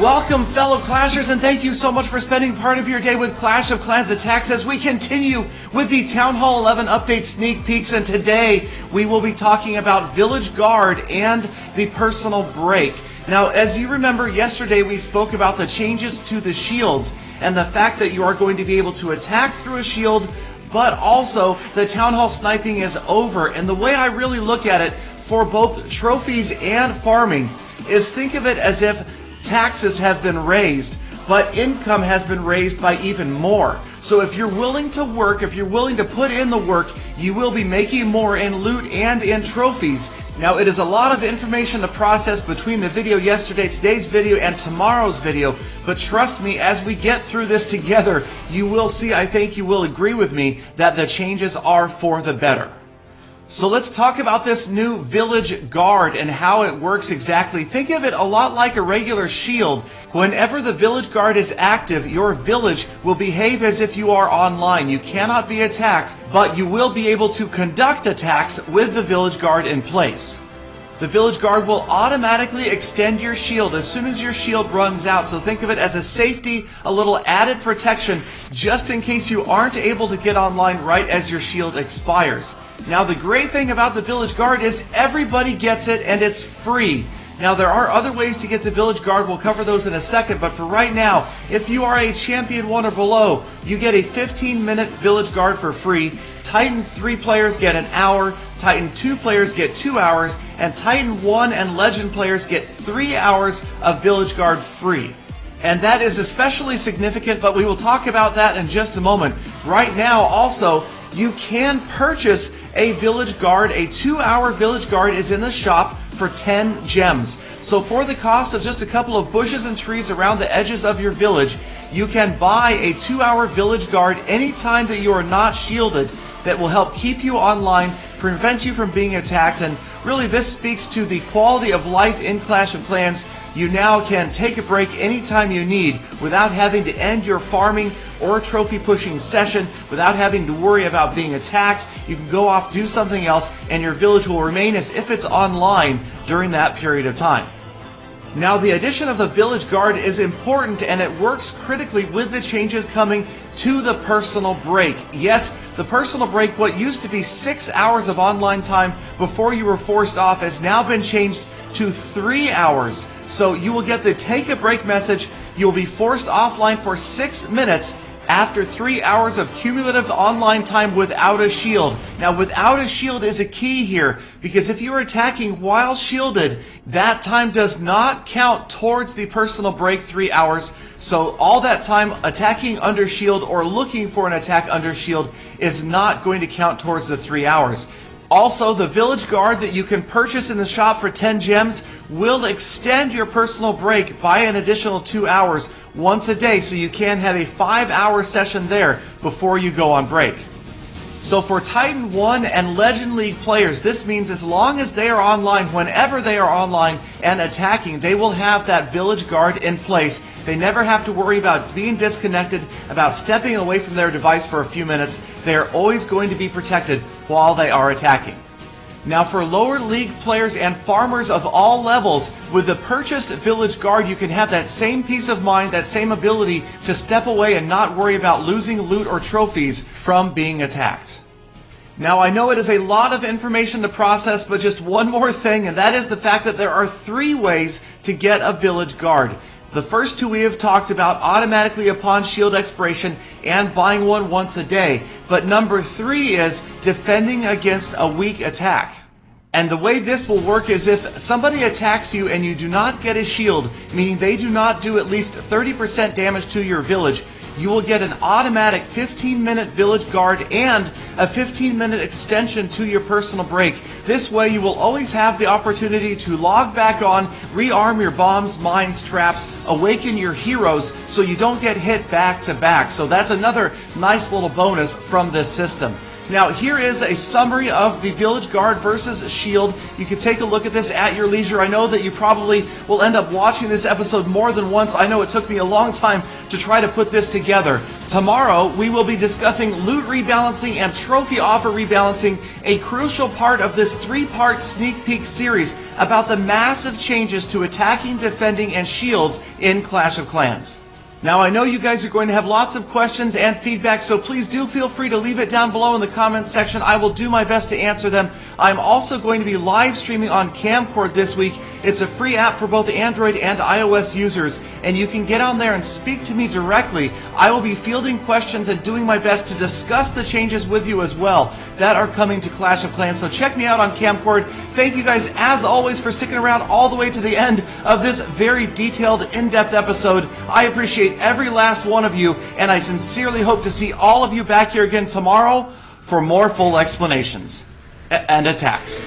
Welcome, fellow Clashers, and thank you so much for spending part of your day with Clash of Clans Attacks as we continue with the Town Hall 11 update sneak peeks. And today we will be talking about Village Guard and the personal break. Now, as you remember, yesterday we spoke about the changes to the shields and the fact that you are going to be able to attack through a shield, but also the Town Hall sniping is over. And the way I really look at it for both trophies and farming is think of it as if taxes have been raised, but income has been raised by even more. So if you're willing to work, if you're willing to put in the work, you will be making more in loot and in trophies. Now, it is a lot of information to process between the video yesterday, today's video, and tomorrow's video, but trust me, as we get through this together, you will see, I think you will agree with me, that the changes are for the better. So let's talk about this new Village Guard and how it works exactly. Think of it a lot like a regular shield. Whenever the Village Guard is active, your village will behave as if you are online. You cannot be attacked, but you will be able to conduct attacks with the Village Guard in place. The Village Guard will automatically extend your shield as soon as your shield runs out. So think of it as a safety, a little added protection, just in case you aren't able to get online right as your shield expires. Now, the great thing about the Village Guard is everybody gets it and it's free. Now, there are other ways to get the Village Guard. We'll cover those in a second, but for right now, if you are a Champion 1 or below, you get a 15-minute Village Guard for free. Titan 3 players get an hour, Titan 2 players get 2 hours, and Titan 1 and Legend players get 3 hours of Village Guard free. And that is especially significant, but we will talk about that in just a moment. Right now, also, you can purchase a Village Guard. A 2-hour Village Guard is in the shop for 10 gems. So for the cost of just a couple of bushes and trees around the edges of your village, you can buy a 2-hour Village Guard anytime that you are not shielded. That will help keep you online, prevent you from being attacked, and really this speaks to the quality of life in Clash of Clans. You now can take a break anytime you need without having to end your farming or trophy pushing session, without having to worry about being attacked. You can go off, do something else, and your village will remain as if it's online during that period of time. Now, the addition of the Village Guard is important, and it works critically with the changes coming to the personal break. Yes, the personal break, what used to be 6 hours of online time before you were forced off, has now been changed to 3 hours. So you will get the take a break message. You will be forced offline for 6 minutes after 3 hours of cumulative online time without a shield. Now, without a shield is a key here, because if you are attacking while shielded, that time does not count towards the personal break 3 hours. So all that time attacking under shield or looking for an attack under shield is not going to count towards the 3 hours. Also, the Village Guard that you can purchase in the shop for 10 gems will extend your personal break by an additional 2 hours once a day, so you can have a 5-hour session there before you go on break. So for Titan 1 and Legend League players, this means as long as they are online, whenever they are online and attacking, they will have that Village Guard in place. They never have to worry about being disconnected, about stepping away from their device for a few minutes. They are always going to be protected while they are attacking. Now, for lower league players and farmers of all levels, with the purchased Village Guard, you can have that same peace of mind, that same ability to step away and not worry about losing loot or trophies from being attacked. Now, I know it is a lot of information to process, but just one more thing, and that is the fact that there are 3 ways to get a Village Guard. The first 2 we have talked about, automatically upon shield expiration and buying one once a day. But number 3 is defending against a weak attack. And the way this will work is if somebody attacks you and you do not get a shield, meaning they do not do at least 30% damage to your village, you will get an automatic 15-minute Village Guard and a 15-minute extension to your personal break. This way you will always have the opportunity to log back on, rearm your bombs, mines, traps, awaken your heroes so you don't get hit back to back. So that's another nice little bonus from this system. Now, here is a summary of the Village Guard versus Shield. You can take a look at this at your leisure. I know that you probably will end up watching this episode more than once. I know it took me a long time to try to put this together. Tomorrow, we will be discussing loot rebalancing and trophy offer rebalancing, a crucial part of this 3-part sneak peek series about the massive changes to attacking, defending, and shields in Clash of Clans. Now, I know you guys are going to have lots of questions and feedback, so please do feel free to leave it down below in the comments section. I will do my best to answer them. I'm also going to be live streaming on Camcord this week. It's a free app for both Android and iOS users, and you can get on there and speak to me directly. I will be fielding questions and doing my best to discuss the changes with you as well that are coming to Clash of Clans, so check me out on Camcord. Thank you guys, as always, for sticking around all the way to the end of this very detailed, in-depth episode. I appreciate every last one of you, and I sincerely hope to see all of you back here again tomorrow for more full explanations and attacks.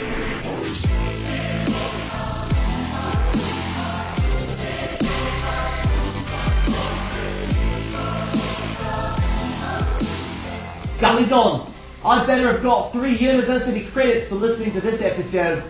Golly Don, I better have got 3 university credits for listening to this episode.